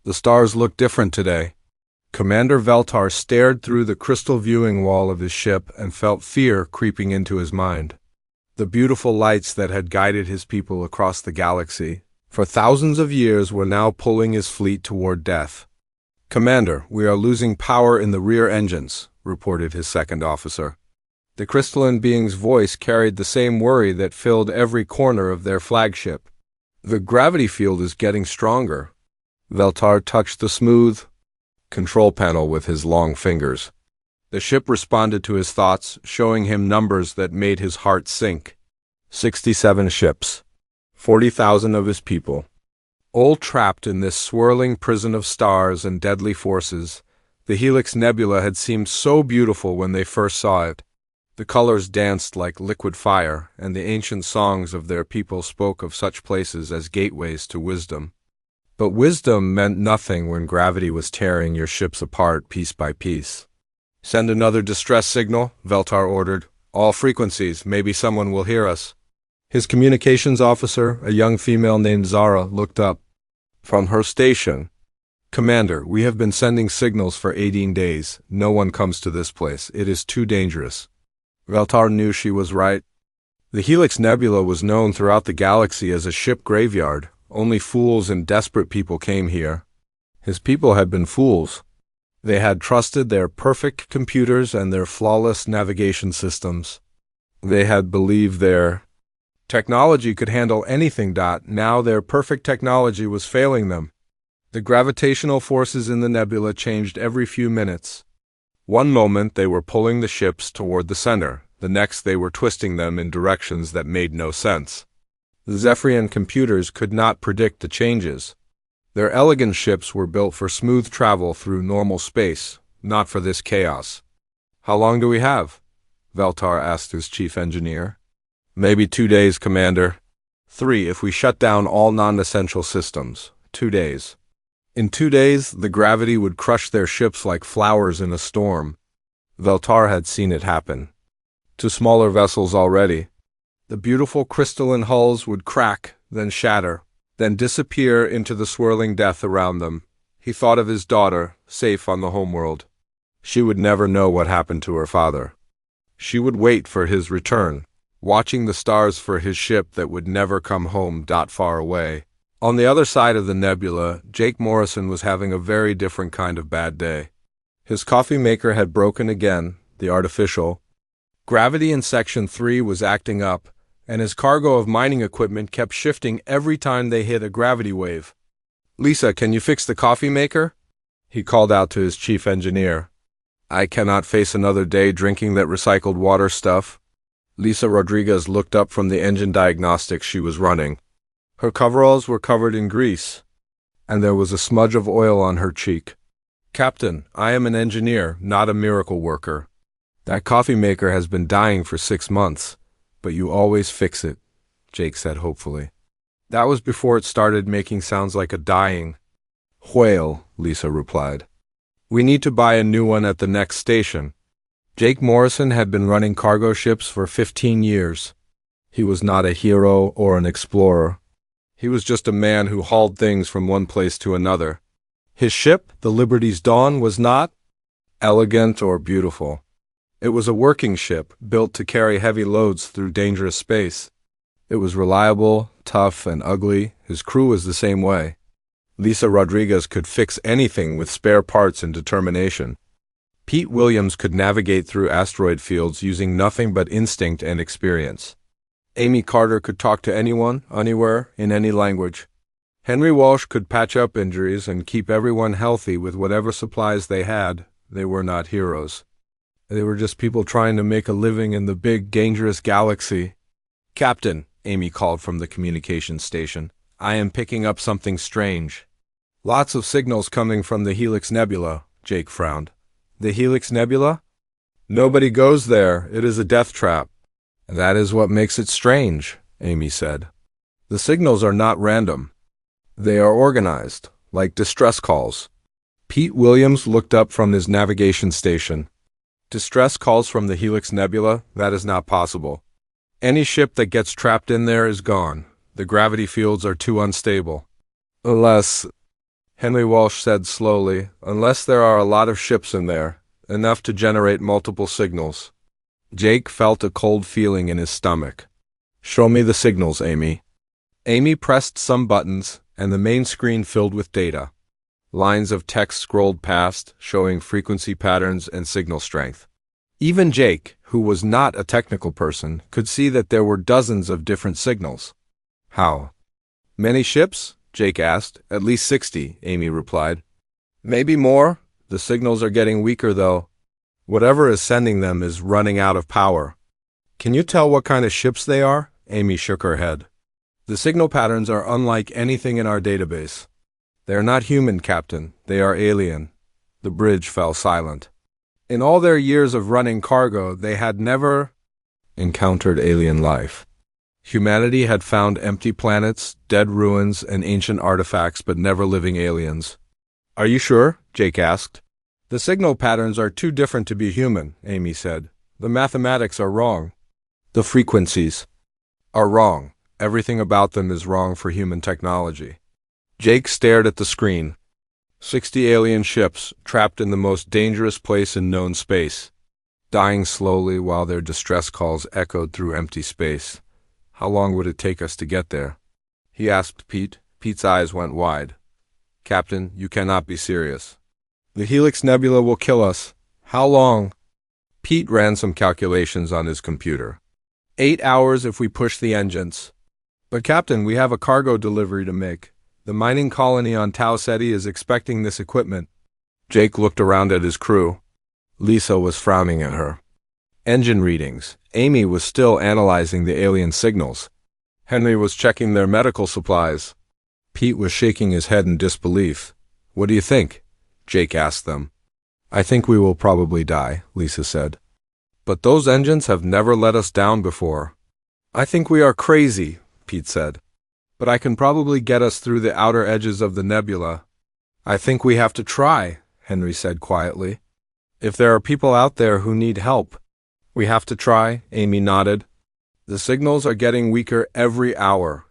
The stars look different today. Commander Veltar stared through the crystal viewing wall of his ship and felt fear creeping into his mind. The beautiful lights that had guided his people across the galaxy for thousands of years were now pulling his fleet toward death. "Commander, we are losing power in the rear engines," reported his second officer. The crystalline being's voice carried the same worry that filled every corner of their flagship. "The gravity field is getting stronger." Veltar touched the smooth control panel with his long fingers. The ship responded to his thoughts, showing him numbers that made his heart sink. 67 ships. 40,000 of his people. All trapped in this swirling prison of stars and deadly forces. The Helix Nebula had seemed so beautiful when they first saw it. The colors danced like liquid fire, and the ancient songs of their people spoke of such places as gateways to wisdom. But wisdom meant nothing when gravity was tearing your ships apart piece by piece. "Send another distress signal," Veltar ordered. "All frequencies, maybe someone will hear us." His communications officer, a young female named Zara, looked up from her station. "Commander, we have been sending signals for 18 days. No one comes to this place. It is too dangerous." Veltar knew she was right. The Helix Nebula was known throughout the galaxy as a ship graveyard. Only fools and desperate people came here. His people had been fools. They had trusted their perfect computers and their flawless navigation systems. They had believed their technology could handle anything. Now their perfect technology was failing them. The gravitational forces in the nebula changed every few minutes. One moment they were pulling the ships toward the center. The next they were twisting them in directions that made no sense. The Zephyrian computers could not predict the changes. Their elegant ships were built for smooth travel through normal space, not for this chaos. "How long do we have?" Veltar asked his chief engineer. "Maybe 2 days, Commander. 3 if we shut down all non-essential systems. 2 days. In 2 days, the gravity would crush their ships like flowers in a storm." Veltar had seen it happen to smaller vessels already. The beautiful crystalline hulls would crack, then shatter, then disappear into the swirling death around them. He thought of his daughter, safe on the homeworld. She would never know what happened to her father. She would wait for his return, watching the stars for his ship that would never come home. Far away. On the other side of the nebula, Jake Morrison was having a very different kind of bad day. His coffee maker had broken again, the artificial. Gravity in Section 3 was acting up, and his cargo of mining equipment kept shifting every time they hit a gravity wave. "Lisa, can you fix the coffee maker?" he called out to his chief engineer. "I cannot face another day drinking that recycled water stuff." Lisa Rodriguez looked up from the engine diagnostics she was running. Her coveralls were covered in grease, and there was a smudge of oil on her cheek. "Captain, I am an engineer, not a miracle worker. That coffee maker has been dying for 6 months. But you always fix it," Jake said hopefully. That was before it started making sounds like a dying whale, Lisa replied. "We need to buy a new one at the next station." Jake Morrison had been running cargo ships for 15 years. He was not a hero or an explorer. He was just a man who hauled things from one place to another. His ship, the Liberty's Dawn, was not elegant or beautiful. It was a working ship, built to carry heavy loads through dangerous space. It was reliable, tough, and ugly. His crew was the same way. Lisa Rodriguez could fix anything with spare parts and determination. Pete Williams could navigate through asteroid fields using nothing but instinct and experience. Amy Carter could talk to anyone, anywhere, in any language. Henry Walsh could patch up injuries and keep everyone healthy with whatever supplies they had. They were not heroes. They were just people trying to make a living in the big, dangerous galaxy. "Captain," Amy called from the communications station, "I am picking up something strange." "Lots of signals coming from the Helix Nebula," Jake frowned. "The Helix Nebula? Nobody goes there. It is a death trap." "That is what makes it strange," Amy said. "The signals are not random. They are organized, like distress calls." Pete Williams looked up from his navigation station. "Distress calls from the Helix Nebula? That is not possible. Any ship that gets trapped in there is gone. The gravity fields are too unstable." "Unless..." Henry Walsh said slowly, unless there are a lot of ships in there, enough to generate multiple signals. Jake felt a cold feeling in his stomach. Show me the signals, Amy. Amy pressed some buttons, and the main screen filled with data. Lines of text scrolled past, showing frequency patterns and signal strength. Even Jake, who was not a technical person, could see that there were dozens of different signals. How many ships? Jake asked. At least 60, Amy replied. Maybe more. The signals are getting weaker, though. Whatever is sending them is running out of power. Can you tell what kind of ships they are? Amy shook her head. The signal patterns are unlike anything in our database. They are not human, Captain. They are alien. The bridge fell silent. In all their years of running cargo, they had never encountered alien life. Humanity had found empty planets, dead ruins, and ancient artifacts, but never living aliens. Are you sure? Jake asked. The signal patterns are too different to be human, Amy said. The mathematics are wrong. The frequencies are wrong. Everything about them is wrong for human technology. Jake stared at the screen. 60 alien ships, trapped in the most dangerous place in known space, dying slowly while their distress calls echoed through empty space. How long would it take us to get there? He asked Pete. Pete's eyes went wide. Captain, you cannot be serious. The Helix Nebula will kill us. How long? Pete ran some calculations on his computer. 8 hours if we push the engines. But Captain, we have a cargo delivery to make. The mining colony on Tau Ceti is expecting this equipment. Jake looked around at his crew. Lisa was frowning at her. Engine readings. Amy was still analyzing the alien signals. Henry was checking their medical supplies. Pete was shaking his head in disbelief. What do you think? Jake asked them. I think we will probably die, Lisa said. But those engines have never let us down before. I think we are crazy, Pete said. But I can probably get us through the outer edges of the nebula. I think we have to try, Henry said quietly. If there are people out there who need help, we have to try, Amy nodded. The signals are getting weaker every hour.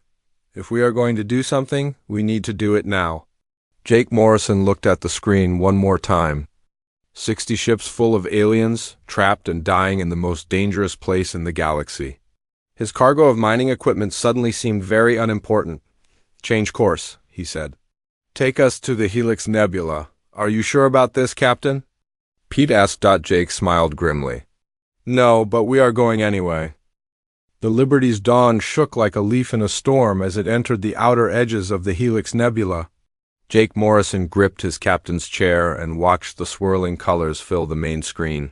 If we are going to do something, we need to do it now. Jake Morrison looked at the screen one more time. 60 ships full of aliens, trapped and dying in the most dangerous place in the galaxy. His cargo of mining equipment suddenly seemed very unimportant. Change course, he said. Take us to the Helix Nebula. Are you sure about this, Captain? Pete asked. Jake smiled grimly. No, but we are going anyway. The Liberty's Dawn shook like a leaf in a storm as it entered the outer edges of the Helix Nebula. Jake Morrison gripped his captain's chair and watched the swirling colors fill the main screen.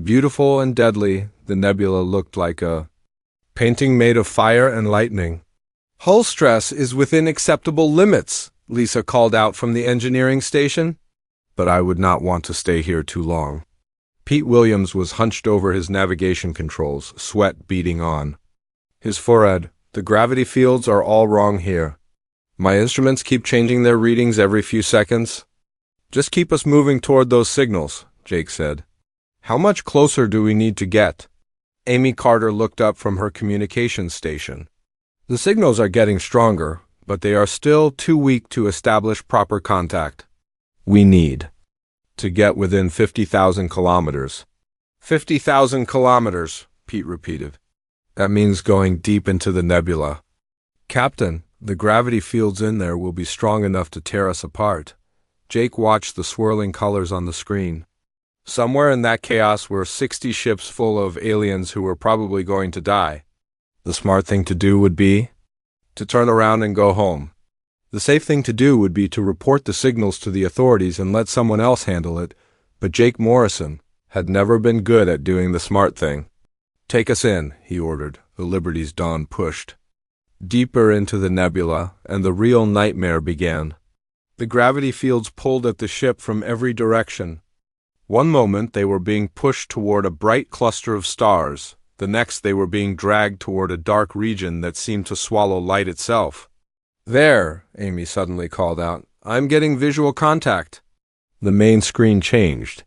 Beautiful and deadly, the nebula looked like a painting made of fire and lightning. Hull stress is within acceptable limits, Lisa called out from the engineering station. But I would not want to stay here too long. Pete Williams was hunched over his navigation controls, sweat beading on. His forehead. The gravity fields are all wrong here. My instruments keep changing their readings every few seconds. Just keep us moving toward those signals, Jake said. How much closer do we need to get? Amy Carter looked up from her communications station. The signals are getting stronger, but they are still too weak to establish proper contact. We need to get within 50,000 kilometers. 50,000 kilometers, Pete repeated. That means going deep into the nebula. Captain, the gravity fields in there will be strong enough to tear us apart. Jake watched the swirling colors on the screen. Somewhere in that chaos were 60 ships full of aliens who were probably going to die. The smart thing to do would be to turn around and go home. The safe thing to do would be to report the signals to the authorities and let someone else handle it, but Jake Morrison had never been good at doing the smart thing. Take us in, he ordered. The Liberty's Dawn pushed deeper into the nebula, and the real nightmare began. The gravity fields pulled at the ship from every direction. One moment they were being pushed toward a bright cluster of stars. The next they were being dragged toward a dark region that seemed to swallow light itself. There, Amy suddenly called out. I'm getting visual contact. The main screen changed,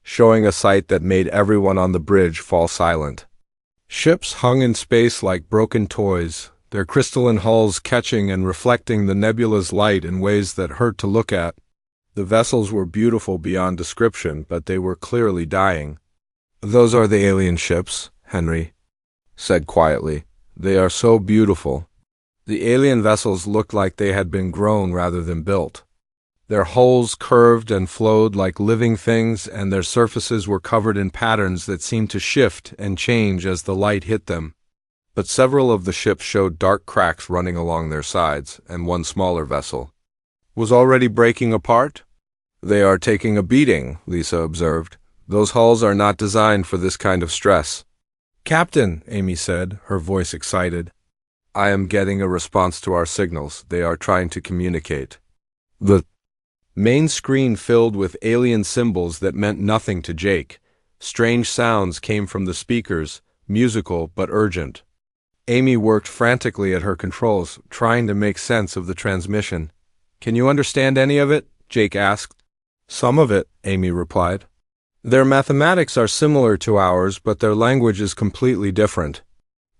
showing a sight that made everyone on the bridge fall silent. Ships hung in space like broken toys, their crystalline hulls catching and reflecting the nebula's light in ways that hurt to look at. The vessels were beautiful beyond description, but they were clearly dying. "Those are the alien ships," Henry said quietly. "They are so beautiful." The alien vessels looked like they had been grown rather than built. Their hulls curved and flowed like living things, and their surfaces were covered in patterns that seemed to shift and change as the light hit them. But several of the ships showed dark cracks running along their sides, and one smaller vessel was already breaking apart. "They are taking a beating," Lisa observed. "Those hulls are not designed for this kind of stress." "Captain," Amy said, her voice excited, "I am getting a response to our signals. They are trying to communicate." The main screen filled with alien symbols that meant nothing to Jake. Strange sounds came from the speakers, musical but urgent. Amy worked frantically at her controls, trying to make sense of the transmission. "Can you understand any of it?" Jake asked. "Some of it," Amy replied. "Their mathematics are similar to ours, but their language is completely different.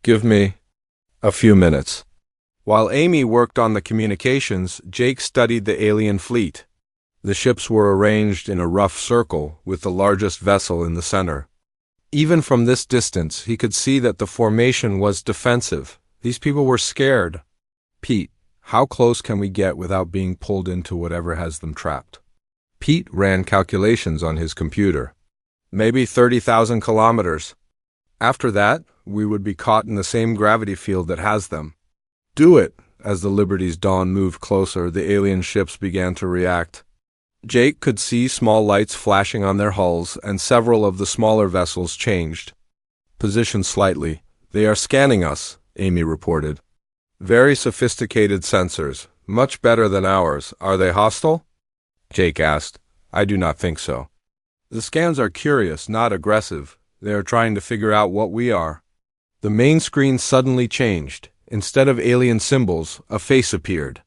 Give me a few minutes." While Amy worked on the communications, Jake studied the alien fleet. The ships were arranged in a rough circle, with the largest vessel in the center. Even from this distance, he could see that the formation was defensive. These people were scared. "Pete, how close can we get without being pulled into whatever has them trapped?" Pete ran calculations on his computer. "Maybe 30,000 kilometers. After that, we would be caught in the same gravity field that has them." "Do it!" As the Liberty's Dawn moved closer, the alien ships began to react. Jake could see small lights flashing on their hulls, and several of the smaller vessels changed position slightly. "They are scanning us," Amy reported. "Very sophisticated sensors, much better than ours. Are they hostile?" Jake asked. "I do not think so. The scans are curious, not aggressive. They are trying to figure out what we are." The main screen suddenly changed. Instead of alien symbols, a face appeared.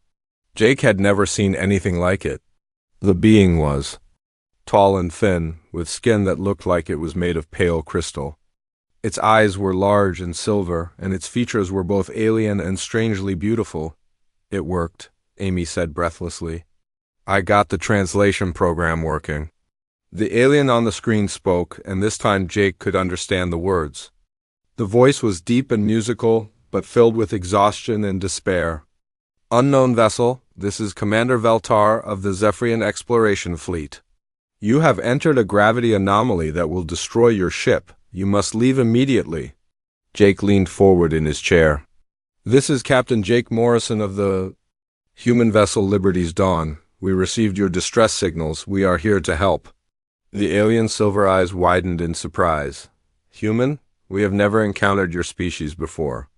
Jake had never seen anything like it. The being was tall and thin, with skin that looked like it was made of pale crystal. Its eyes were large and silver, and its features were both alien and strangely beautiful. "It worked," Amy said breathlessly. "I got the translation program working." The alien on the screen spoke, and this time Jake could understand the words. The voice was deep and musical, but filled with exhaustion and despair. "Unknown vessel, this is Commander Veltar of the Zephyrian Exploration Fleet. You have entered a gravity anomaly that will destroy your ship. You must leave immediately." Jake leaned forward in his chair. "This is Captain Jake Morrison of the human vessel Liberty's Dawn. We received your distress signals. We are here to help." The alien's silver eyes widened in surprise. "Human? We have never encountered your species before.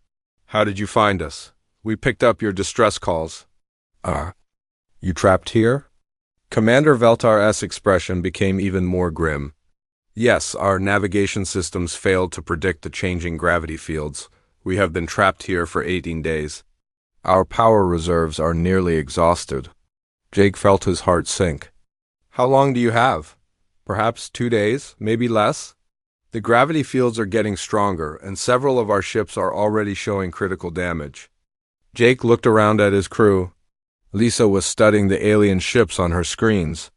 How did you find us? We picked up your distress calls." You trapped here?" Commander Veltar's expression became even more grim. "Yes, our navigation systems failed to predict the changing gravity fields. We have been trapped here for 18 days. Our power reserves are nearly exhausted." Jake felt his heart sink. "How long do you have? Perhaps 2 days, maybe less? The gravity fields are getting stronger, and several of our ships are already showing critical damage." Jake looked around at his crew. Lisa was studying the alien ships on her screens.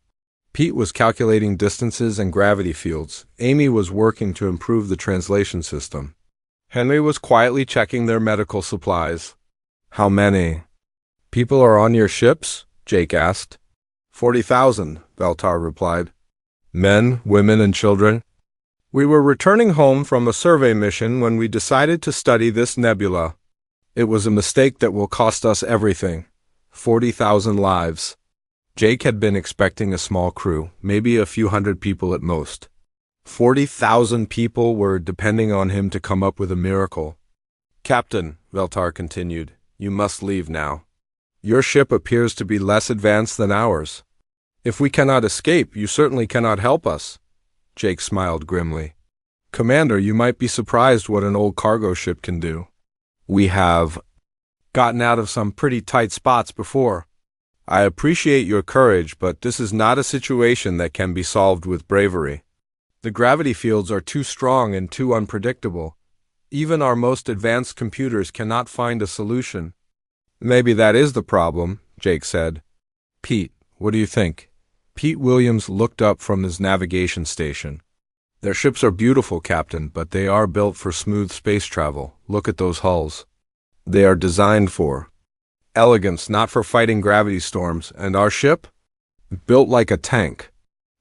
Pete was calculating distances and gravity fields. Amy was working to improve the translation system. Henry was quietly checking their medical supplies. "How many people are on your ships?" Jake asked. 40,000, Veltar replied. "Men, women, and children?" "We were returning home from a survey mission when we decided to study this nebula. It was a mistake that will cost us everything. 40,000 lives." Jake had been expecting a small crew, maybe a few hundred people at most. 40,000 people were depending on him to come up with a miracle. "Captain," Veltar continued, "you must leave now. Your ship appears to be less advanced than ours. If we cannot escape, you certainly cannot help us." Jake smiled grimly. "Commander, you might be surprised what an old cargo ship can do. We have gotten out of some pretty tight spots before. I appreciate your courage, but this is not a situation that can be solved with bravery. The gravity fields are too strong and too unpredictable. Even our most advanced computers cannot find a solution. Maybe that is the problem, Jake said. Pete, what do you think? Pete Williams looked up from his navigation station. Their ships are beautiful, Captain, but they are built for smooth space travel. Look at those hulls. They are designed for elegance, not for fighting gravity storms. And our ship? Built like a tank.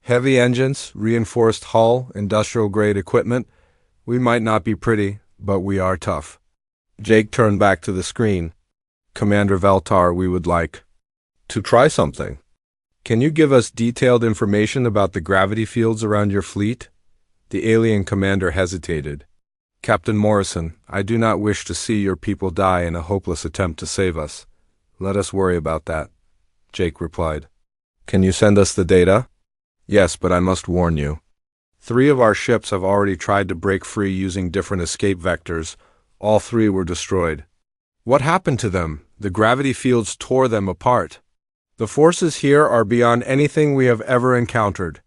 Heavy engines, reinforced hull, industrial-grade equipment. We might not be pretty, but we are tough. Jake turned back to the screen. Commander Veltar, we would like to try something. Can you give us detailed information about the gravity fields around your fleet? The alien commander hesitated. Captain Morrison, I do not wish to see your people die in a hopeless attempt to save us. Let us worry about that, Jake replied. Can you send us the data? Yes, but I must warn you. 3 of our ships have already tried to break free using different escape vectors. All 3 were destroyed. What happened to them? The gravity fields tore them apart. The forces here are beyond anything we have ever encountered.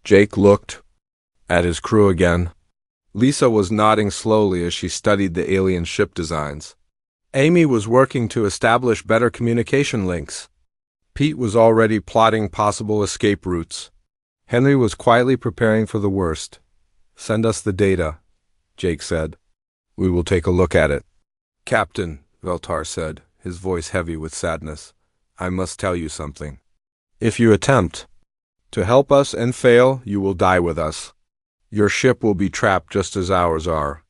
Jake looked at his crew again. Lisa was nodding slowly as she studied the alien ship designs. Amy was working to establish better communication links. Pete was already plotting possible escape routes. Henry was quietly preparing for the worst. Send us the data, Jake said. We will take a look at it. Captain, Veltar said, his voice heavy with sadness, I must tell you something. If you attempt to help us and fail, you will die with us. Your ship will be trapped just as ours are.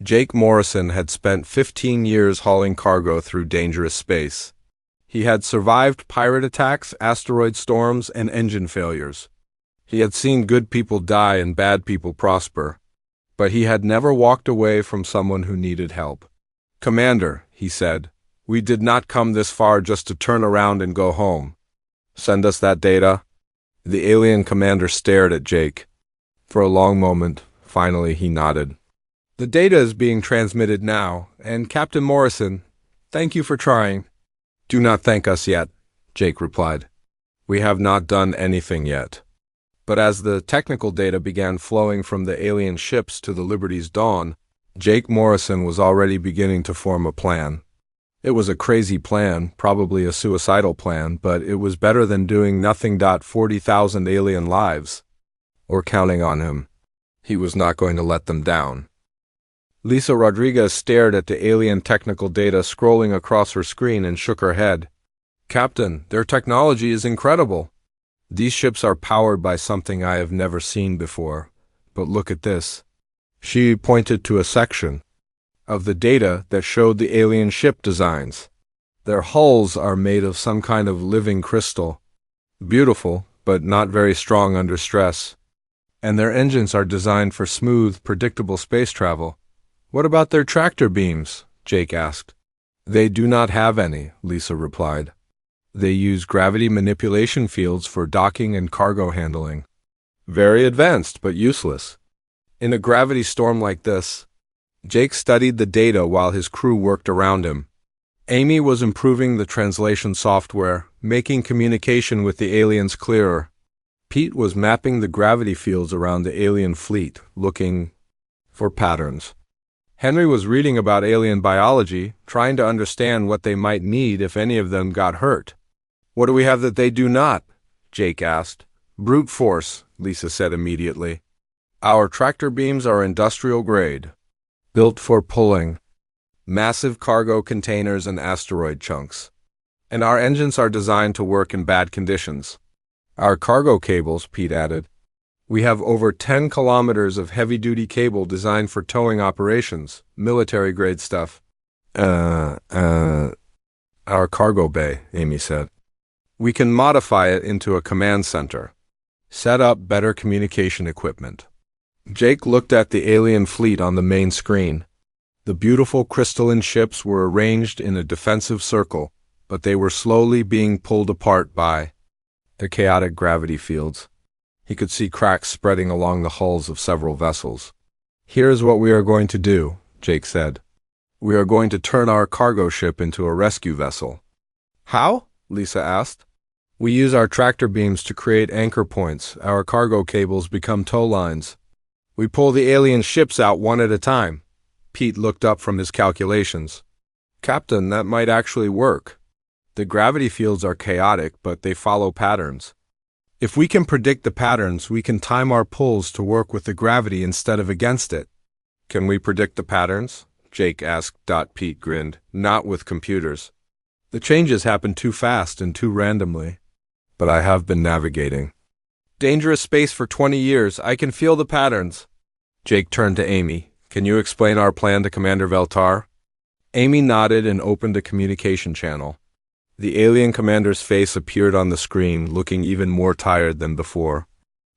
Jake Morrison had spent 15 years hauling cargo through dangerous space. He had survived pirate attacks, asteroid storms, and engine failures. He had seen good people die and bad people prosper, but he had never walked away from someone who needed help. Commander, he said, we did not come this far just to turn around and go home. Send us that data. The alien commander stared at Jake. For a long moment, finally he nodded. The data is being transmitted now, and Captain Morrison, thank you for trying. Do not thank us yet, Jake replied. We have not done anything yet. But as the technical data began flowing from the alien ships to the Liberty's dawn, Jake Morrison was already beginning to form a plan. It was a crazy plan, probably a suicidal plan, but it was better than doing nothing. 40,000 alien lives. Or counting on him. He was not going to let them down. Lisa Rodriguez stared at the alien technical data scrolling across her screen and shook her head. Captain, their technology is incredible. These ships are powered by something I have never seen before. But look at this. She pointed to a section of the data that showed the alien ship designs. Their hulls are made of some kind of living crystal. Beautiful, but not very strong under stress. And their engines are designed for smooth, predictable space travel. What about their tractor beams? Jake asked. They do not have any, Lisa replied. They use gravity manipulation fields for docking and cargo handling. Very advanced, but useless. In a gravity storm like this, Jake studied the data while his crew worked around him. Amy was improving the translation software, making communication with the aliens clearer. Pete was mapping the gravity fields around the alien fleet, looking for patterns. Henry was reading about alien biology, trying to understand what they might need if any of them got hurt. What do we have that they do not? Jake asked. Brute force, Lisa said immediately. Our tractor beams are industrial grade, built for pulling massive cargo containers and asteroid chunks. And our engines are designed to work in bad conditions. Our cargo cables, Pete added. We have over 10 kilometers of heavy-duty cable designed for towing operations, military-grade stuff. Our cargo bay, Amy said. We can modify it into a command center. Set up better communication equipment. Jake looked at the alien fleet on the main screen. The beautiful crystalline ships were arranged in a defensive circle, but they were slowly being pulled apart by the chaotic gravity fields. He could see cracks spreading along the hulls of several vessels. Here's what we are going to do, Jake said. We are going to turn our cargo ship into a rescue vessel. How? Lisa asked. We use our tractor beams to create anchor points. Our cargo cables become tow lines. We pull the alien ships out one at a time. Pete looked up from his calculations. Captain, that might actually work. The gravity fields are chaotic, but they follow patterns. If we can predict the patterns, we can time our pulls to work with the gravity instead of against it. Can we predict the patterns? Jake asked. Pete grinned. Not with computers. The changes happen too fast and too randomly. But I have been navigating. Dangerous space for 20 years. I can feel the patterns. Jake turned to Amy. Can you explain our plan to Commander Veltar? Amy nodded and opened a communication channel. The alien commander's face appeared on the screen, looking even more tired than before.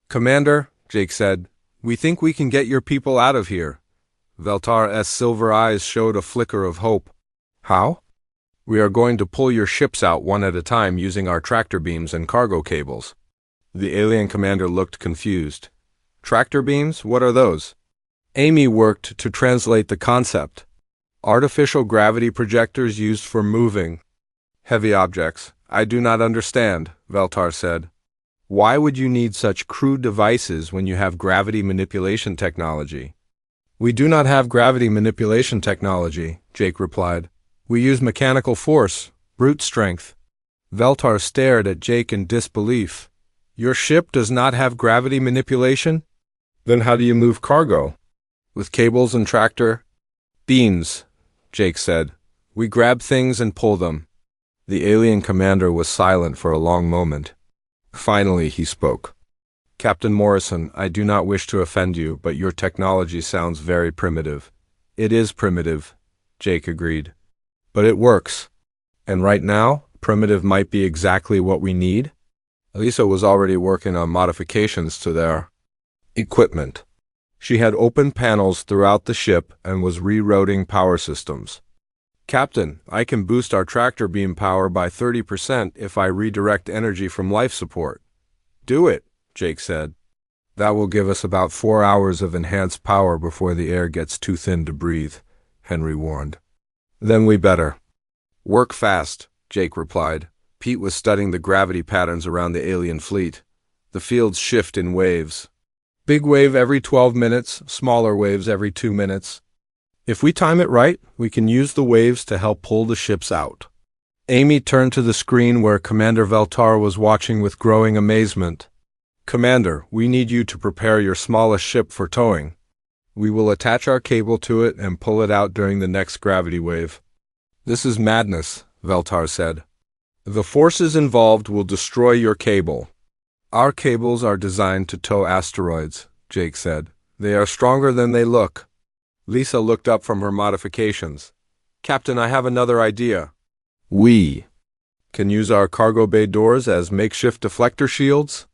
Commander, Jake said, we think we can get your people out of here. Veltar's silver eyes showed a flicker of hope. How? We are going to pull your ships out one at a time using our tractor beams and cargo cables. The alien commander looked confused. Tractor beams? What are those? Amy worked to translate the concept. Artificial gravity projectors used for moving heavy objects. I do not understand, Veltar said. Why would you need such crude devices when you have gravity manipulation technology? We do not have gravity manipulation technology, Jake replied. We use mechanical force, brute strength. Veltar stared at Jake in disbelief. Your ship does not have gravity manipulation? Then how do you move cargo? With cables and tractor beams, Jake said. We grab things and pull them. The alien commander was silent for a long moment. Finally, he spoke. Captain Morrison, I do not wish to offend you, but your technology sounds very primitive. It is primitive, Jake agreed. But it works. And right now, primitive might be exactly what we need. Lisa was already working on modifications to their equipment. She had open panels throughout the ship and was rerouting power systems. Captain, I can boost our tractor beam power by 30% if I redirect energy from life support. Do it, Jake said. That will give us about 4 hours of enhanced power before the air gets too thin to breathe, Henry warned. Then we better. Work fast, Jake replied. Pete was studying the gravity patterns around the alien fleet. The fields shift in waves. Big wave every 12 minutes, smaller waves every 2 minutes. If we time it right, we can use the waves to help pull the ships out. Amy turned to the screen where Commander Veltar was watching with growing amazement. Commander, we need you to prepare your smallest ship for towing. We will attach our cable to it and pull it out during the next gravity wave. This is madness, Veltar said. The forces involved will destroy your cable. Our cables are designed to tow asteroids, Jake said. They are stronger than they look. Lisa looked up from her modifications. Captain, I have another idea. We can use our cargo bay doors as makeshift deflector shields.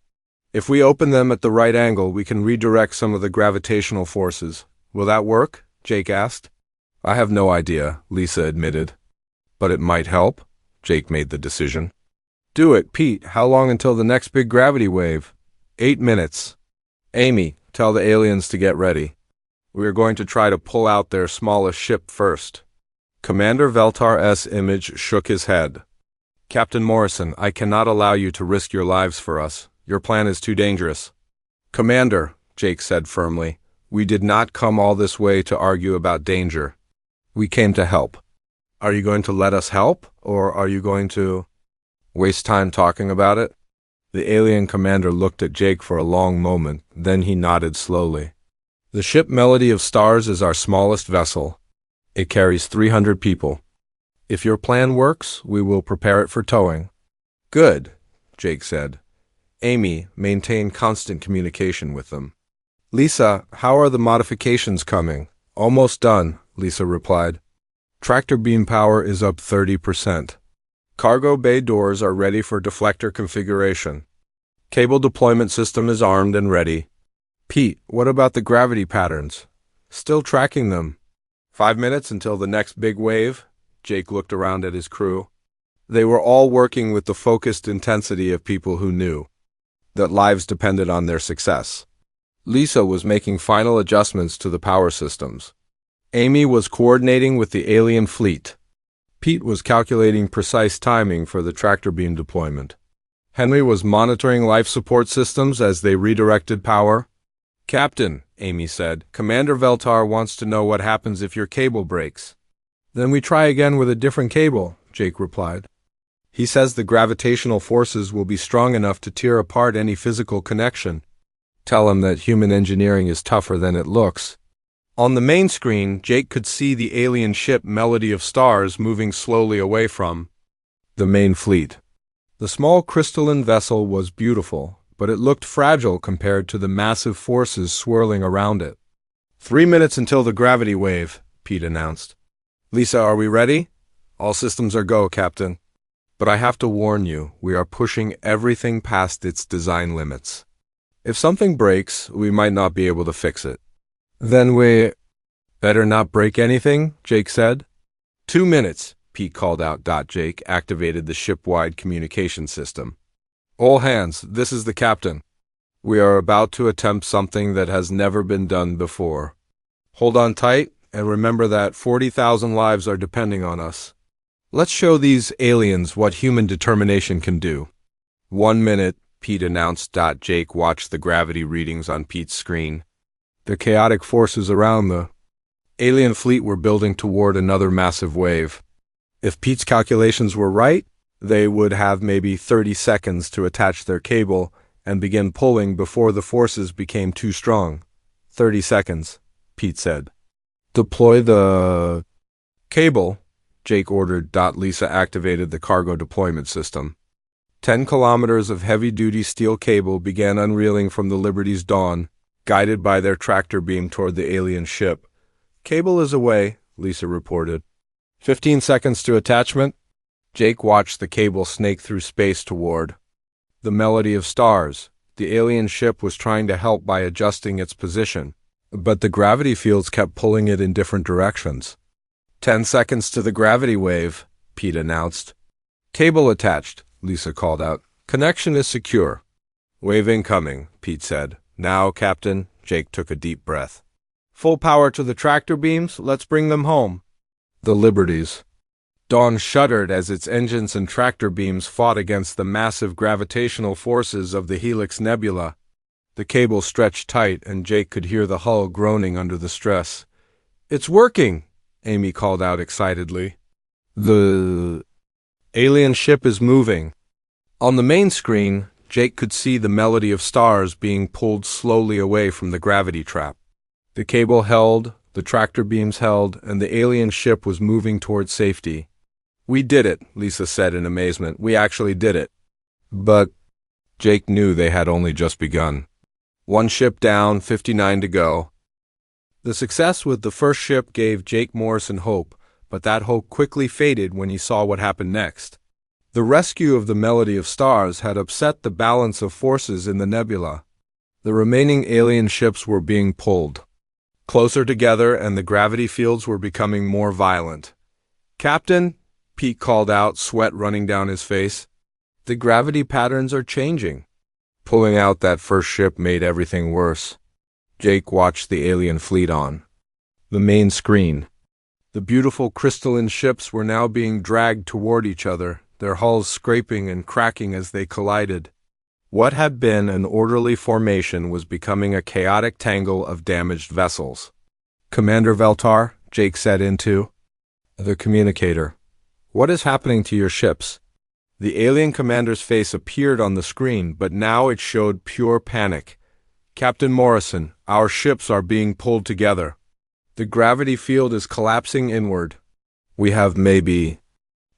If we open them at the right angle, we can redirect some of the gravitational forces. Will that work? Jake asked. I have no idea, Lisa admitted. But it might help. Jake made the decision. Do it, Pete. How long until the next big gravity wave? 8 minutes. Amy, tell the aliens to get ready. We are going to try to pull out their smallest ship first. Commander Veltar's image shook his head. Captain Morrison, I cannot allow you to risk your lives for us. Your plan is too dangerous. Commander, Jake said firmly, we did not come all this way to argue about danger. We came to help. Are you going to let us help, or are you going to waste time talking about it? The alien commander looked at Jake for a long moment, then he nodded slowly. The ship Melody of Stars is our smallest vessel. It carries 300 people. If your plan works, we will prepare it for towing. Good, Jake said. Amy, maintain constant communication with them. Lisa, how are the modifications coming? Almost done, Lisa replied. Tractor beam power is up 30%. Cargo bay doors are ready for deflector configuration. Cable deployment system is armed and ready. Pete, what about the gravity patterns? Still tracking them. 5 minutes until the next big wave? Jake looked around at his crew. They were all working with the focused intensity of people who knew that lives depended on their success. Lisa was making final adjustments to the power systems. Amy was coordinating with the alien fleet. Pete was calculating precise timing for the tractor beam deployment. Henry was monitoring life support systems as they redirected power. Captain, Amy said, Commander Veltar wants to know what happens if your cable breaks. Then we try again with a different cable, Jake replied. He says the gravitational forces will be strong enough to tear apart any physical connection. Tell him that human engineering is tougher than it looks. On the main screen, Jake could see the alien ship Melody of Stars moving slowly away from the main fleet. The small crystalline vessel was beautiful, but it looked fragile compared to the massive forces swirling around it. 3 minutes until the gravity wave, Pete announced. Lisa, are we ready? All systems are go, Captain. But I have to warn you, we are pushing everything past its design limits. If something breaks, we might not be able to fix it. Then we better not break anything, Jake said. 2 minutes, Pete called out. Jake activated the ship-wide communication system. All hands, this is the captain. We are about to attempt something that has never been done before. Hold on tight, and remember that 40,000 lives are depending on us. Let's show these aliens what human determination can do. 1 minute, Pete announced. Jake watched the gravity readings on Pete's screen. The chaotic forces around the alien fleet were building toward another massive wave. If Pete's calculations were right, they would have maybe 30 seconds to attach their cable and begin pulling before the forces became too strong. 30 seconds, Pete said. Deploy the cable, Jake ordered. Lisa activated the cargo deployment system. 10 kilometers of heavy-duty steel cable began unreeling from the Liberty's Dawn, guided by their tractor beam toward the alien ship. Cable is away, Lisa reported. 15 seconds to attachment. Jake watched the cable snake through space toward the Melody of Stars. The alien ship was trying to help by adjusting its position, but the gravity fields kept pulling it in different directions. 10 seconds to the gravity wave, Pete announced. Cable attached, Lisa called out. Connection is secure. Wave incoming, Pete said. Now, Captain, Jake took a deep breath. Full power to the tractor beams, let's bring them home. The Liberties. Dawn shuddered as its engines and tractor beams fought against the massive gravitational forces of the Helix Nebula. The cable stretched tight, and Jake could hear the hull groaning under the stress. It's working, Amy called out excitedly. The alien ship is moving. On the main screen, Jake could see the Melody of Stars being pulled slowly away from the gravity trap. The cable held, the tractor beams held, and the alien ship was moving toward safety. We did it, Lisa said in amazement. We actually did it. But Jake knew they had only just begun. 1 ship down, 59 to go. The success with the first ship gave Jake Morrison hope, but that hope quickly faded when he saw what happened next. The rescue of the Melody of Stars had upset the balance of forces in the nebula. The remaining alien ships were being pulled closer together, and the gravity fields were becoming more violent. Captain, Pete called out, sweat running down his face. The gravity patterns are changing. Pulling out that first ship made everything worse. Jake watched the alien fleet on the main screen. The beautiful crystalline ships were now being dragged toward each other, their hulls scraping and cracking as they collided. What had been an orderly formation was becoming a chaotic tangle of damaged vessels. Commander Veltar, Jake said into the communicator. What is happening to your ships? The alien commander's face appeared on the screen, but now it showed pure panic. Captain Morrison, our ships are being pulled together. The gravity field is collapsing inward. We have maybe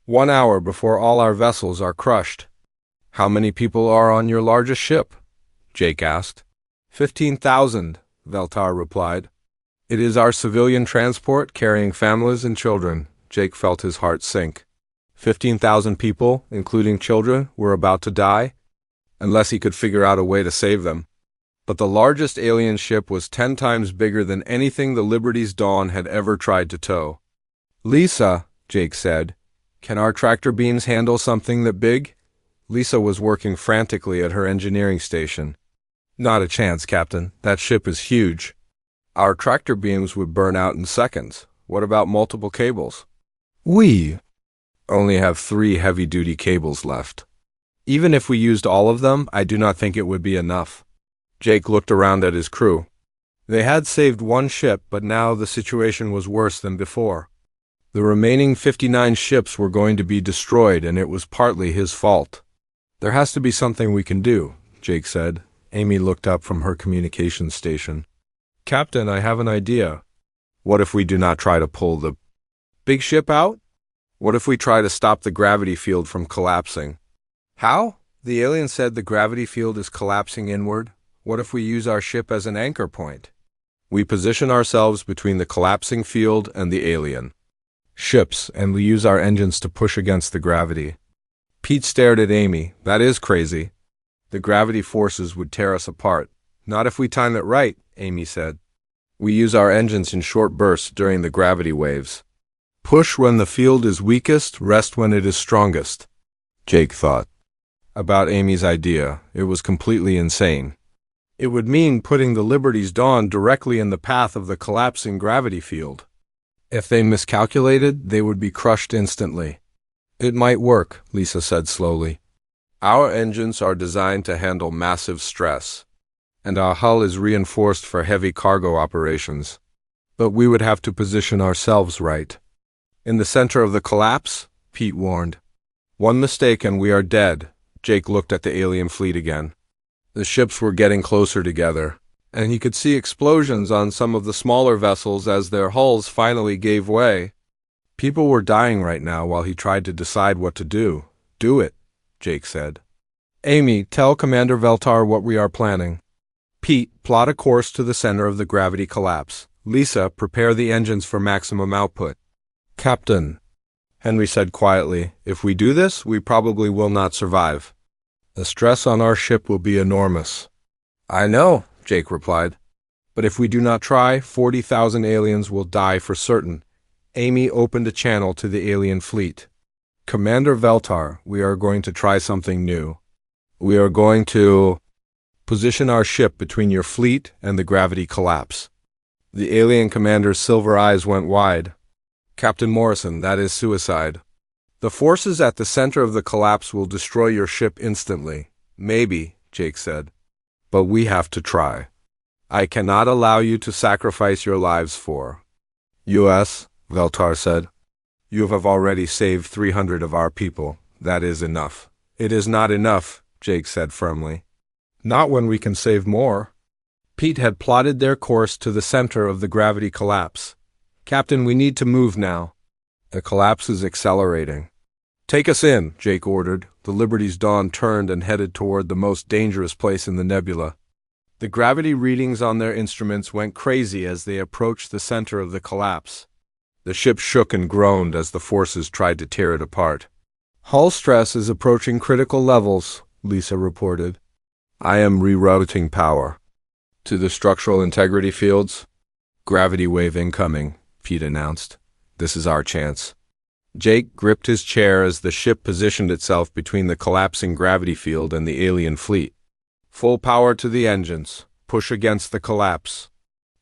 1 hour before all our vessels are crushed. How many people are on your largest ship? Jake asked. 15,000, Veltar replied. It is our civilian transport carrying families and children. Jake felt his heart sink. 15,000 people, including children, were about to die, unless he could figure out a way to save them. But the largest alien ship was 10 times bigger than anything the Liberty's Dawn had ever tried to tow. Lisa, Jake said, can our tractor beams handle something that big? Lisa was working frantically at her engineering station. Not a chance, Captain. That ship is huge. Our tractor beams would burn out in seconds. What about multiple cables? We only have 3 heavy-duty cables left. Even if we used all of them, I do not think it would be enough. Jake looked around at his crew. They had saved one ship, but now the situation was worse than before. The remaining 59 ships were going to be destroyed, and it was partly his fault. There has to be something we can do, Jake said. Amy looked up from her communications station. Captain, I have an idea. What if we do not try to pull the big ship out? What if we try to stop the gravity field from collapsing? How? The alien said the gravity field is collapsing inward. What if we use our ship as an anchor point? We position ourselves between the collapsing field and the alien ships, and we use our engines to push against the gravity. Pete stared at Amy. That is crazy. The gravity forces would tear us apart. Not if we time it right, Amy said. We use our engines in short bursts during the gravity waves. Push when the field is weakest, rest when it is strongest. Jake thought about Amy's idea. It was completely insane. It would mean putting the Liberty's Dawn directly in the path of the collapsing gravity field. If they miscalculated, they would be crushed instantly. It might work, Lisa said slowly. Our engines are designed to handle massive stress, and our hull is reinforced for heavy cargo operations. But we would have to position ourselves right. In the center of the collapse, Pete warned. One mistake and we are dead. Jake looked at the alien fleet again. The ships were getting closer together, and he could see explosions on some of the smaller vessels as their hulls finally gave way. People were dying right now while he tried to decide what to do. Do it, Jake said. Amy, tell Commander Veltar what we are planning. Pete, plot a course to the center of the gravity collapse. Lisa, prepare the engines for maximum output. Captain, Henry said quietly, if we do this, we probably will not survive. The stress on our ship will be enormous. I know, Jake replied. But if we do not try, 40,000 aliens will die for certain. Amy opened a channel to the alien fleet. Commander Veltar, we are going to try something new. We are going to position our ship between your fleet and the gravity collapse. The alien commander's silver eyes went wide. Captain Morrison, that is suicide. The forces at the center of the collapse will destroy your ship instantly. Maybe, Jake said. But we have to try. I cannot allow you to sacrifice your lives for U.S., Veltar said. You have already saved 300 of our people. That is enough. It is not enough, Jake said firmly. Not when we can save more. Pete had plotted their course to the center of the gravity collapse. Captain, we need to move now. The collapse is accelerating. Take us in, Jake ordered. The Liberty's Dawn turned and headed toward the most dangerous place in the nebula. The gravity readings on their instruments went crazy as they approached the center of the collapse. The ship shook and groaned as the forces tried to tear it apart. Hull stress is approaching critical levels, Lisa reported. I am rerouting power to the structural integrity fields. Gravity wave incoming, Pete announced. This is our chance. Jake gripped his chair as the ship positioned itself between the collapsing gravity field and the alien fleet. Full power to the engines. Push against the collapse.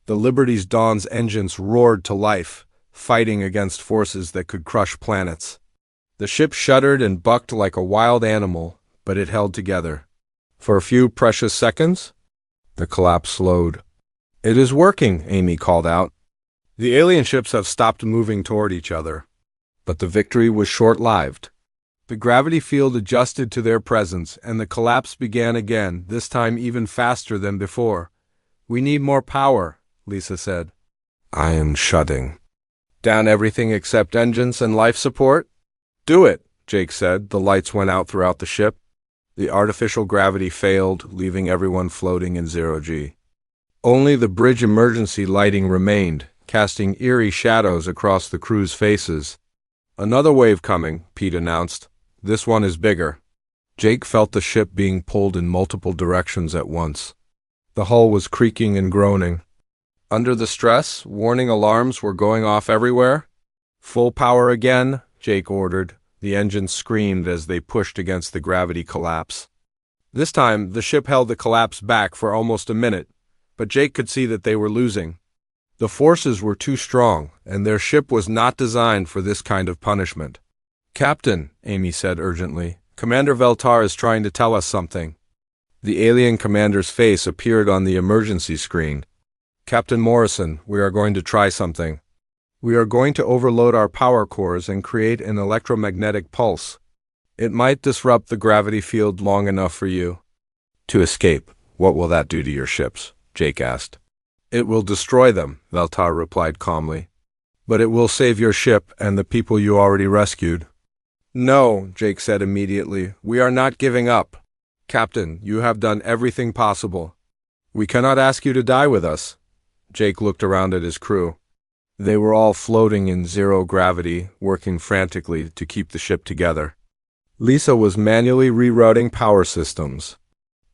The Liberty's Dawn's engines roared to life, fighting against forces that could crush planets. The ship shuddered and bucked like a wild animal, but it held together. For a few precious seconds, the collapse slowed. It is working, Amy called out. The alien ships have stopped moving toward each other. But the victory was short-lived. The gravity field adjusted to their presence, and the collapse began again, this time even faster than before. We need more power, Lisa said. I am shutting down everything except engines and life support? Do it, Jake said. The lights went out throughout the ship. The artificial gravity failed, leaving everyone floating in zero-G. Only the bridge emergency lighting remained, casting eerie shadows across the crew's faces. Another wave coming, Pete announced. This one is bigger. Jake felt the ship being pulled in multiple directions at once. The hull was creaking and groaning. Under the stress, warning alarms were going off everywhere. Full power again, Jake ordered. The engines screamed as they pushed against the gravity collapse. This time, the ship held the collapse back for almost a minute, but Jake could see that they were losing. The forces were too strong, and their ship was not designed for this kind of punishment. Captain, Amy said urgently, Commander Veltar is trying to tell us something. The alien commander's face appeared on the emergency screen. Captain Morrison, we are going to try something. We are going to overload our power cores and create an electromagnetic pulse. It might disrupt the gravity field long enough for you to escape. What will that do to your ships? Jake asked. It will destroy them, Veltar replied calmly. But it will save your ship and the people you already rescued. No, Jake said immediately. We are not giving up. Captain, you have done everything possible. We cannot ask you to die with us. Jake looked around at his crew. They were all floating in zero gravity, working frantically to keep the ship together. Lisa was manually rerouting power systems.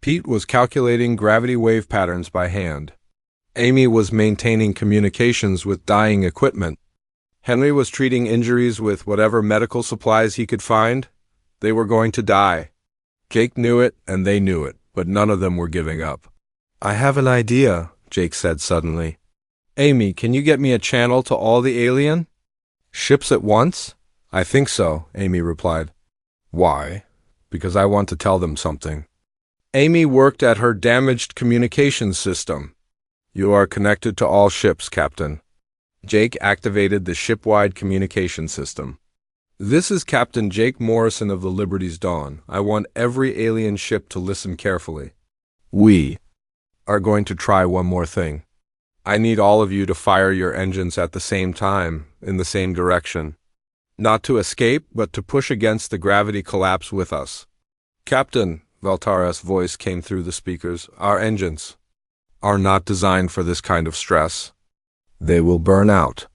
Pete was calculating gravity wave patterns by hand. Amy was maintaining communications with dying equipment. Henry was treating injuries with whatever medical supplies he could find. They were going to die. Jake knew it, and they knew it, but none of them were giving up. I have an idea, Jake said suddenly. Amy, can you get me a channel to all the alien ships at once? I think so, Amy replied. Why? Because I want to tell them something. Amy worked at her damaged communications system. You are connected to all ships, Captain. Jake activated the ship-wide communication system. This is Captain Jake Morrison of the Liberty's Dawn. I want every alien ship to listen carefully. We are going to try one more thing. I need all of you to fire your engines at the same time, in the same direction. Not to escape, but to push against the gravity collapse with us. Captain, Veltar's voice came through the speakers, our engines are not designed for this kind of stress. They will burn out.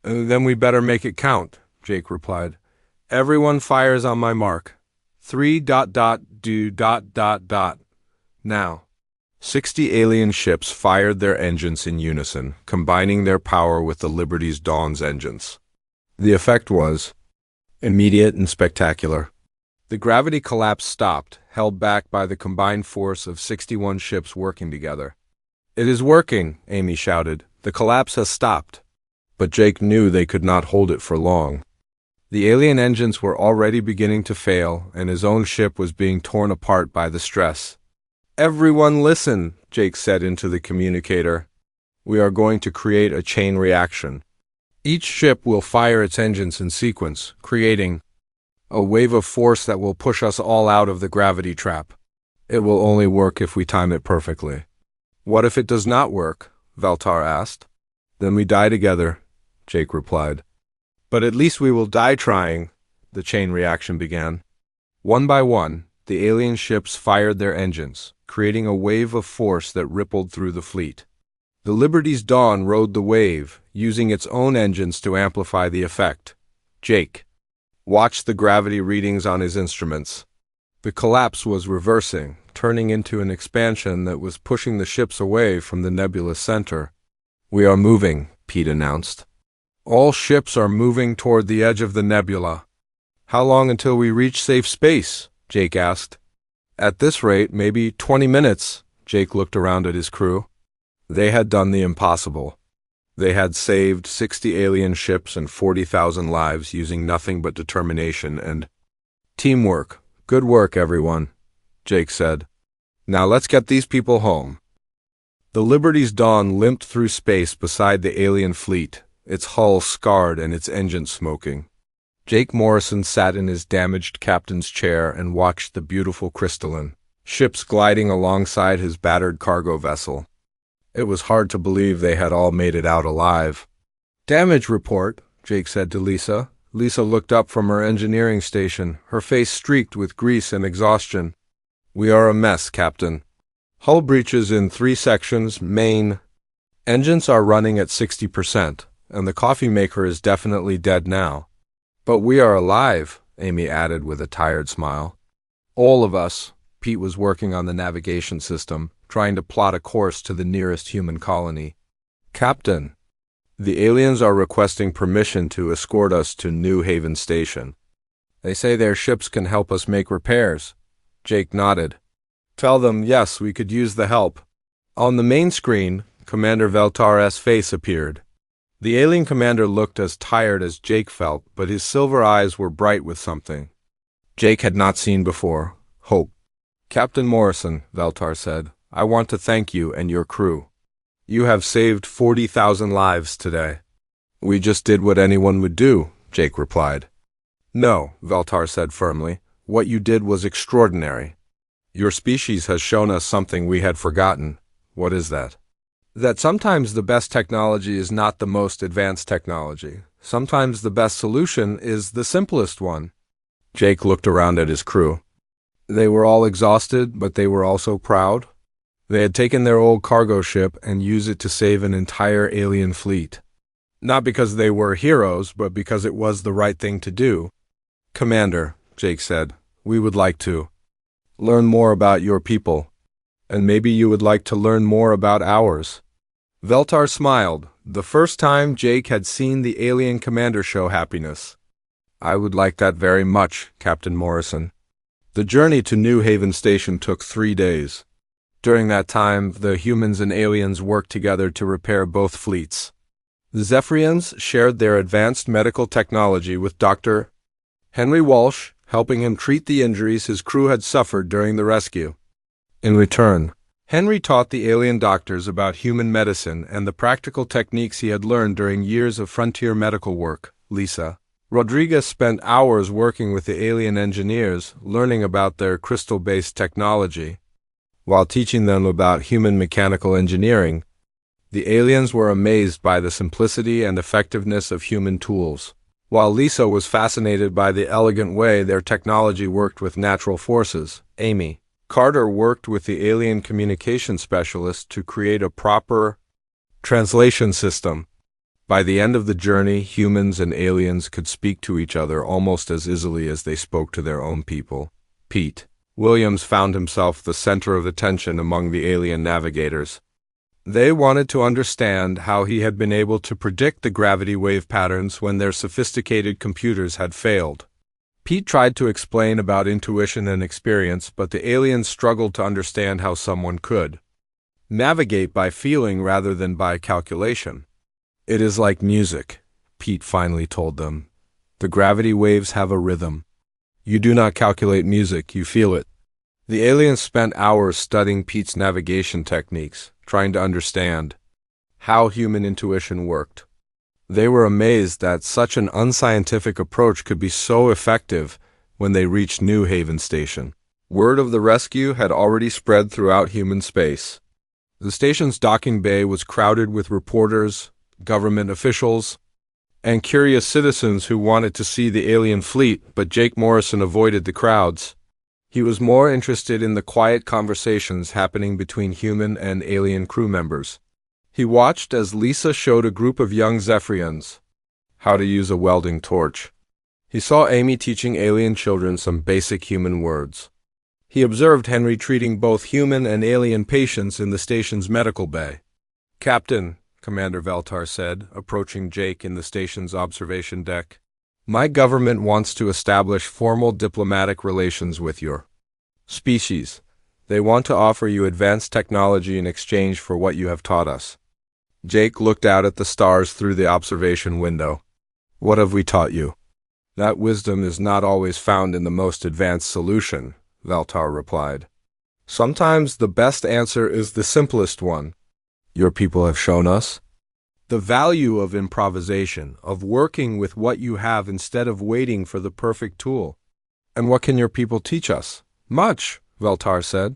Then we better make it count, Jake replied. Everyone fires on my mark. 3. Do. Now. 60 alien ships fired their engines in unison, combining their power with the Liberty's Dawn's engines. The effect was immediate and spectacular. The gravity collapse stopped, held back by the combined force of 61 ships working together. It is working, Amy shouted. The collapse has stopped. But Jake knew they could not hold it for long. The alien engines were already beginning to fail, and his own ship was being torn apart by the stress. Everyone listen, Jake said into the communicator. We are going to create a chain reaction. Each ship will fire its engines in sequence, creating a wave of force that will push us all out of the gravity trap. It will only work if we time it perfectly. What if it does not work? Veltar asked. Then we die together, Jake replied. But at least we will die trying, the chain reaction began. One by one, the alien ships fired their engines, creating a wave of force that rippled through the fleet. The Liberty's Dawn rode the wave, using its own engines to amplify the effect. Jake watched the gravity readings on his instruments. The collapse was reversing, turning into an expansion that was pushing the ships away from the nebulous center. We are moving, Pete announced. All ships are moving toward the edge of the nebula. How long until we reach safe space? Jake asked. At this rate, maybe 20 minutes, Jake looked around at his crew. They had done the impossible. They had saved 60 alien ships and 40,000 lives using nothing but determination and teamwork. Good work, everyone, Jake said. Now let's get these people home. The Liberty's Dawn limped through space beside the alien fleet, its hull scarred and its engine smoking. Jake Morrison sat in his damaged captain's chair and watched the beautiful crystalline ships gliding alongside his battered cargo vessel. It was hard to believe they had all made it out alive. Damage report, Jake said to Lisa. Lisa looked up from her engineering station, her face streaked with grease and exhaustion. We are a mess, Captain. Hull breaches in 3 sections, main. Engines are running at 60%, and the coffee maker is definitely dead now. But we are alive, Amy added with a tired smile. All of us. Pete was working on the navigation system, trying to plot a course to the nearest human colony. Captain, the aliens are requesting permission to escort us to New Haven Station. They say their ships can help us make repairs. Jake nodded. Tell them, yes, we could use the help. On the main screen, Commander Veltar's face appeared. The alien commander looked as tired as Jake felt, but his silver eyes were bright with something Jake had not seen before: hope. Captain Morrison, Veltar said, I want to thank you and your crew. You have saved 40,000 lives today. We just did what anyone would do, Jake replied. No, Veltar said firmly. What you did was extraordinary. Your species has shown us something we had forgotten. What is that? That sometimes the best technology is not the most advanced technology. Sometimes the best solution is the simplest one. Jake looked around at his crew. They were all exhausted, but they were also proud. They had taken their old cargo ship and used it to save an entire alien fleet. Not because they were heroes, but because it was the right thing to do. Commander, Jake said, we would like to learn more about your people, and maybe you would like to learn more about ours. Veltar smiled, the first time Jake had seen the alien commander show happiness. I would like that very much, Captain Morrison. The journey to New Haven Station took 3 days. During that time, the humans and aliens worked together to repair both fleets. The Zephyrians shared their advanced medical technology with Dr. Henry Walsh, helping him treat the injuries his crew had suffered during the rescue. In return, Henry taught the alien doctors about human medicine and the practical techniques he had learned during years of frontier medical work. Lisa Rodriguez spent hours working with the alien engineers, learning about their crystal-based technology. While teaching them about human mechanical engineering, the aliens were amazed by the simplicity and effectiveness of human tools. While Lisa was fascinated by the elegant way their technology worked with natural forces, Amy Carter worked with the alien communication specialist to create a proper translation system. By the end of the journey, humans and aliens could speak to each other almost as easily as they spoke to their own people. Pete Williams found himself the center of attention among the alien navigators. They wanted to understand how he had been able to predict the gravity wave patterns when their sophisticated computers had failed. Pete tried to explain about intuition and experience, but the aliens struggled to understand how someone could navigate by feeling rather than by calculation. It is like music, Pete finally told them. The gravity waves have a rhythm. You do not calculate music, you feel it. The aliens spent hours studying Pete's navigation techniques, trying to understand how human intuition worked. They were amazed that such an unscientific approach could be so effective when they reached New Haven Station. Word of the rescue had already spread throughout human space. The station's docking bay was crowded with reporters, government officials, and curious citizens who wanted to see the alien fleet, but Jake Morrison avoided the crowds. He was more interested in the quiet conversations happening between human and alien crew members. He watched as Lisa showed a group of young Zephyrians how to use a welding torch. He saw Amy teaching alien children some basic human words. He observed Henry treating both human and alien patients in the station's medical bay. Captain, Commander Veltar said, approaching Jake in the station's observation deck, my government wants to establish formal diplomatic relations with your species. They want to offer you advanced technology in exchange for what you have taught us. Jake looked out at the stars through the observation window. What have we taught you? That wisdom is not always found in the most advanced solution, Veltar replied. Sometimes the best answer is the simplest one. Your people have shown us the value of improvisation, of working with what you have instead of waiting for the perfect tool. And what can your people teach us? Much, Veltar said.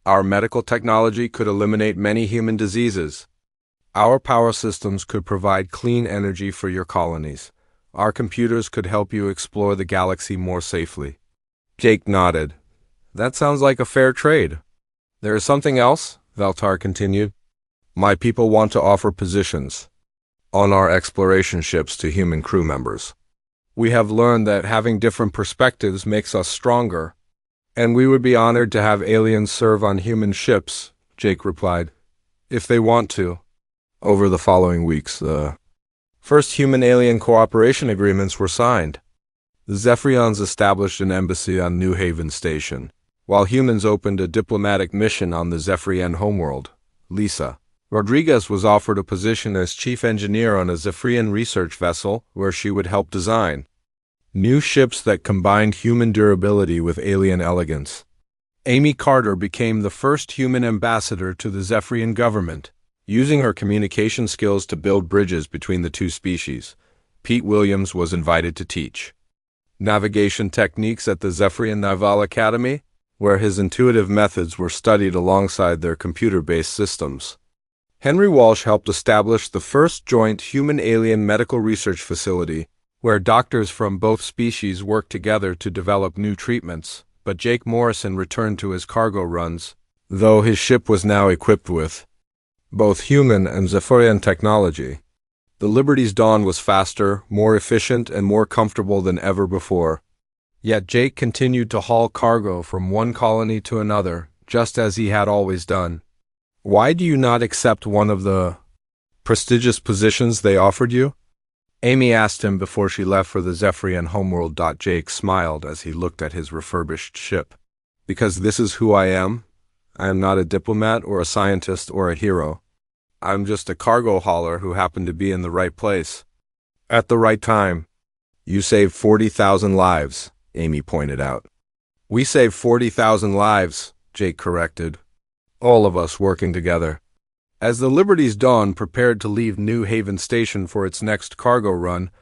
Our medical technology could eliminate many human diseases. Our power systems could provide clean energy for your colonies. Our computers could help you explore the galaxy more safely. Jake nodded. That sounds like a fair trade. There is something else, Veltar continued. My people want to offer positions on our exploration ships to human crew members. We have learned that having different perspectives makes us stronger, and we would be honored to have aliens serve on human ships, Jake replied, if they want to. Over the following weeks, the first human-alien cooperation agreements were signed. The Zephyrians established an embassy on New Haven Station, while humans opened a diplomatic mission on the Zephyrian homeworld. Lisa Rodriguez was offered a position as chief engineer on a Zephyrian research vessel where she would help design new ships that combined human durability with alien elegance. Amy Carter became the first human ambassador to the Zephyrian government. Using her communication skills to build bridges between the two species, Pete Williams was invited to teach navigation techniques at the Zephyrian Naval Academy, where his intuitive methods were studied alongside their computer-based systems. Henry Walsh helped establish the first joint human-alien medical research facility, where doctors from both species worked together to develop new treatments, but Jake Morrison returned to his cargo runs, though his ship was now equipped with both human and Zephyrian technology. The Liberty's dawn was faster, more efficient, and more comfortable than ever before. Yet Jake continued to haul cargo from one colony to another, just as he had always done. "Why do you not accept one of the prestigious positions they offered you?" Amy asked him before she left for the Zephyrian homeworld. Jake smiled as he looked at his refurbished ship. "Because this is who I am. I am not a diplomat or a scientist or a hero. I'm just a cargo hauler who happened to be in the right place at the right time." "You saved 40,000 lives," Amy pointed out. "We saved 40,000 lives," Jake corrected. "All of us working together." As the Liberty's Dawn prepared to leave New Haven Station for its next cargo run,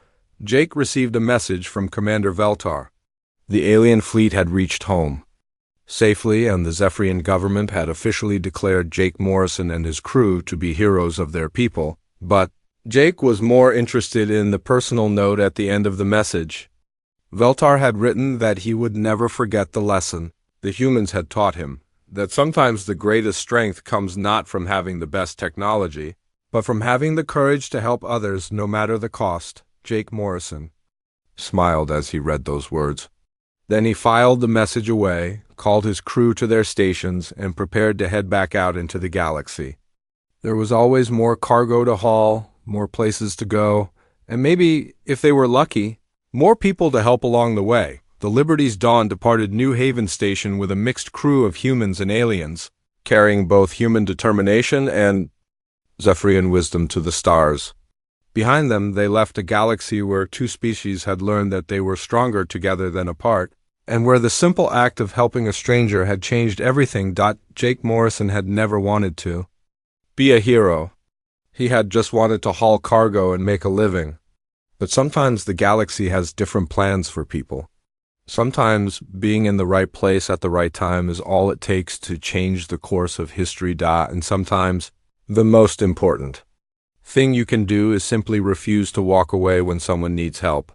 Jake received a message from Commander Veltar. The alien fleet had reached home safely, and the Zephyrian government had officially declared Jake Morrison and his crew to be heroes of their people, but Jake was more interested in the personal note at the end of the message. Veltar had written that he would never forget the lesson the humans had taught him, that sometimes the greatest strength comes not from having the best technology, but from having the courage to help others no matter the cost. Jake Morrison smiled as he read those words. Then he filed the message away, called his crew to their stations, and prepared to head back out into the galaxy. There was always more cargo to haul, more places to go, and maybe, if they were lucky, more people to help along the way. The Liberty's Dawn departed New Haven Station with a mixed crew of humans and aliens, carrying both human determination and Zephyrian wisdom to the stars. Behind them, they left a galaxy where two species had learned that they were stronger together than apart, and where the simple act of helping a stranger had changed everything. Jake Morrison had never wanted to be a hero. He had just wanted to haul cargo and make a living. But sometimes the galaxy has different plans for people. Sometimes being in the right place at the right time is all it takes to change the course of history. And sometimes the most important thing you can do is simply refuse to walk away when someone needs help.